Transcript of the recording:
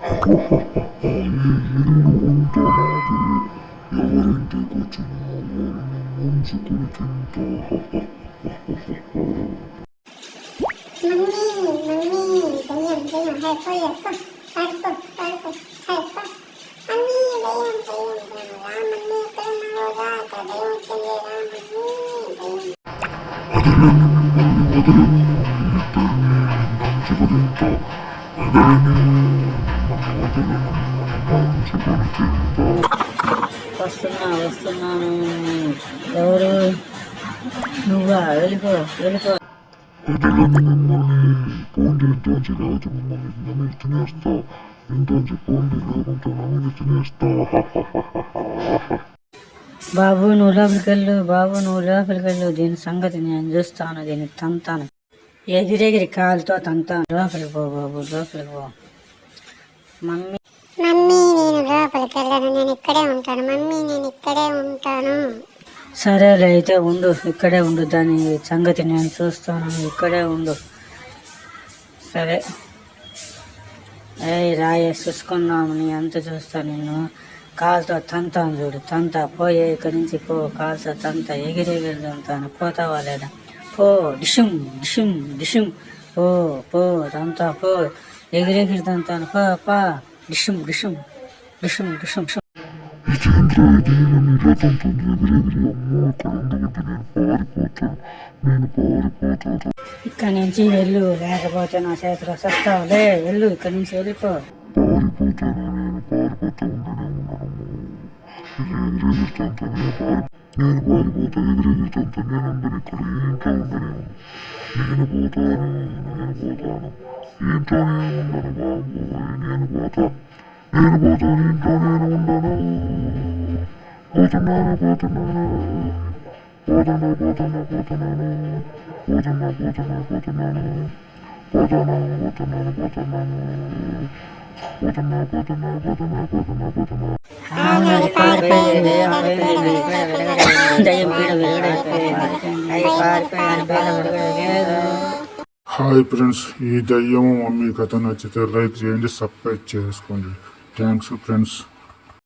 ఈ ఇల్లు అంతా నాది. ఎవరింటికి వచ్చిన వాళ్ళని ముంచుకుని తింటా. వదలని మిమ్మల్ని వదలని ఇద్దరిని నంచుకు తింటా. వదలని మిమ్మల్ని వదలని నంచుకొని తింటా. వస్తున్నాను. ఎవరు? నువ్వా? వెళ్ళిపో. వదలని మిమ్మల్ని పోండి. ఇంట్లోంచి రాజు మిమ్మల్ని నమ్మి తినేస్తా. ఇంట్లోంచి పోండి, లేకుంటే నమ్మి తినేస్తా. బాబు నువ్వు లోపలికి వెళ్ళు. దీని సంగతి నేను చూస్తాను. దీన్ని తంతాను. ఎగిరెగిరి కాలుతో తంతాను. లోపలికి పో బాబు, లోపలికి పో. మమ్మీ నేను లోపలికి వెళ్ళను. నేను ఇక్కడే ఉంటాను. సరేలే అయితే ఉండు, ఇక్కడే ఉండు. దాని సంగతి నేను చూస్తాను. ఇక్కడే ఉండు. సరే. రాయే చూసుకున్నాము. నీ అంత చూస్తా. నిన్ను కాలుతో తంతాను చూడు. పోయే ఇక్కడి నుంచి పో. కాలుతో ఎగిరెగిరి తంతాను. పోతావా లేదా? పో. డిషుమ్ డిషుమ్ డిషుమ్. పో తంతా. పో. ఎగిరెగిరి తంతాను. పా. డిషుమ్ డిషుమ్ డిషుమ్ డిషుమ్. ఇదేంద్రా ఇది? నన్ను ఇలా తంతుంది ఎగిరెగిరి. అమ్మో, ఇక్కడ ఉండకంటే నేను పారిపోతాను. ఇక్కడి నుంచి వెళ్ళు, లేకపోతే నా చేతిలో సస్తావులే. వెళ్ళు, ఇక్కడి నుంచి వెళ్ళిపో. పారిపోతాను. నేను పారిపోతా. ఉండనే ఉన్నాను. ఎగిరెగిరితంతా నేను పారిపోతా. ఎగిరెగిరితంతా నేను ఉండను. ఇక్కడ ఇంట్లో ఉండను. నేను పోతాను. ఇంట్లో నేను ఉండను బాబోయ్. నేను పోతా. ఇంట్లో నేను ఉండను. హాయ్ ఫ్రెండ్స్, ఈ దయ్యము మమ్మీ కథ నచ్చితే లైక్ చేయండి, సబ్స్క్రైబ్ చేసుకోండి. Thanks friends.